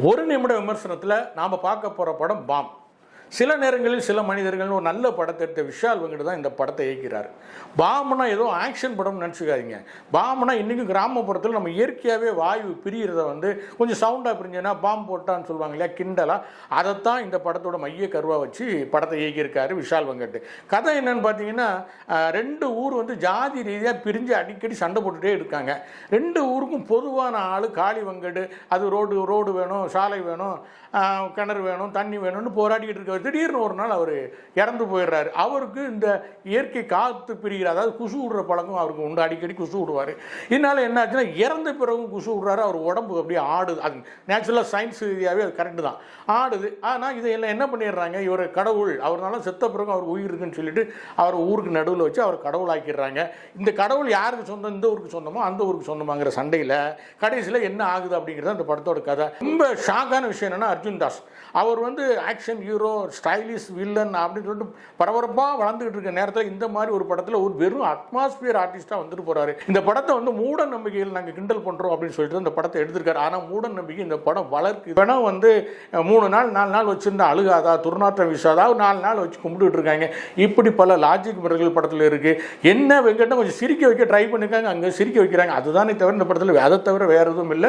ஒரு நிமிட விமர்சனத்தில் நாம் பார்க்க போகிற படம் பாம். சில நேரங்களில் சில மனிதர்கள் ஒரு நல்ல படத்தை எடுத்த விஷால் வெங்கட் தான் இந்த படத்தை இயக்கிறார். பாம்னா ஏதோ ஆக்ஷன் படம்னு நினச்சிக்காதீங்க. பாம்னா இன்றைக்கும் கிராமப்புறத்தில் நம்ம இயற்கையாகவே வாயு பிரிகிறத கொஞ்சம் சவுண்டாக பிரிஞ்சதுன்னா பாம் போட்டான்னு சொல்லுவாங்க இல்லையா, கிண்டலா. அதைத்தான் இந்த படத்தோட மைய கருவாக வச்சு படத்தை இயக்கியிருக்காரு விஷால் வெங்கட். கதை என்னன்னு பார்த்தீங்கன்னா, ரெண்டு ஊர் ஜாதி ரீதியாக பிரிஞ்சு அடிக்கடி சண்டை போட்டுகிட்டே இருக்காங்க. ரெண்டு ஊருக்கும் பொதுவான ஆள் காளி வெங்கட். அது ரோடு வேணும், சாலை வேணும், கிணறு வேணும், தண்ணி வேணும்னு போராடிக்கிட்டு இருக்க. திடீர்னு ஒரு நாள் அவர் இறந்து போயிடுறாரு. அவருக்கு இந்த இயற்கை காற்று பிரிகிற, அதாவது குசு விடுற பழக்கம் அவருக்கு உண்டு. அடிக்கடி குசு விடுவார். இதனால என்ன ஆச்சுன்னா, இறந்த பிறகும் குசு விடுறாரு. அவர் உடம்பு அப்படியே ஆடுது. அது நேச்சுரலாக சயின்ஸ் ரீதியாகவே அது கரெக்டு தான், ஆடுது. ஆனால் இதை எல்லாம் என்ன பண்ணிடுறாங்க, இவர் கடவுள், அவர்னால செத்த பிறகு அவர் உயிர் இருக்குன்னு சொல்லிட்டு அவர் ஊருக்கு நடுவில் வச்சு அவர் கடவுள் ஆக்கிடுறாங்க. இந்த கடவுள் யாருக்கு சொந்தம், இந்த ஊருக்கு சொந்தமோ அந்த ஊருக்கு சொந்தமாங்கிற சண்டையில் கடைசியில் என்ன ஆகுது அப்படிங்கிறது அந்த படத்தோட கதை. ரொம்ப ஷாக்கான விஷயம் என்னன்னா, அர்ஜுன் தாஸ் அவர் ஆக்ஷன் ஹீரோ, ஸ்டைலிஷ் வில்லன் அப்படின்னு சொல்லிட்டு பரபரப்பாக வளர்ந்துகிட்டு இருக்க நேரத்தில் இந்த மாதிரி ஒரு படத்தில் ஒரு வெறும் அட்மாஸ்பியர் ஆர்டிஸ்டாக வந்துட்டு போகிறாரு. இந்த படத்தை மூட நம்பிக்கையில் நாங்கள் கிண்டல் பண்ணுறோம் அப்படின்னு சொல்லிட்டு இந்த படத்தை எடுத்திருக்காரு. ஆனால் மூட நம்பிக்கை இந்த படம் வளர்க்கு. படம் 3 நாள் 4 நாள் வச்சுருந்தா அழுகாதா, துர்நாற்றம் வீசாதா, 4 நாள் வச்சு கும்பிட்டுட்டு இருக்காங்க. இப்படி பல லாஜிக் முறைகள் படத்தில் இருக்குது. என்ன வெங்கட்டும் கொஞ்சம் சிரிக்க வைக்க ட்ரை பண்ணியிருக்காங்க, அங்கே சிரிக்க வைக்கிறாங்க. அதுதானே தவிர இந்த படத்தில் அதை தவிர வேறு எதுவும் இல்லை.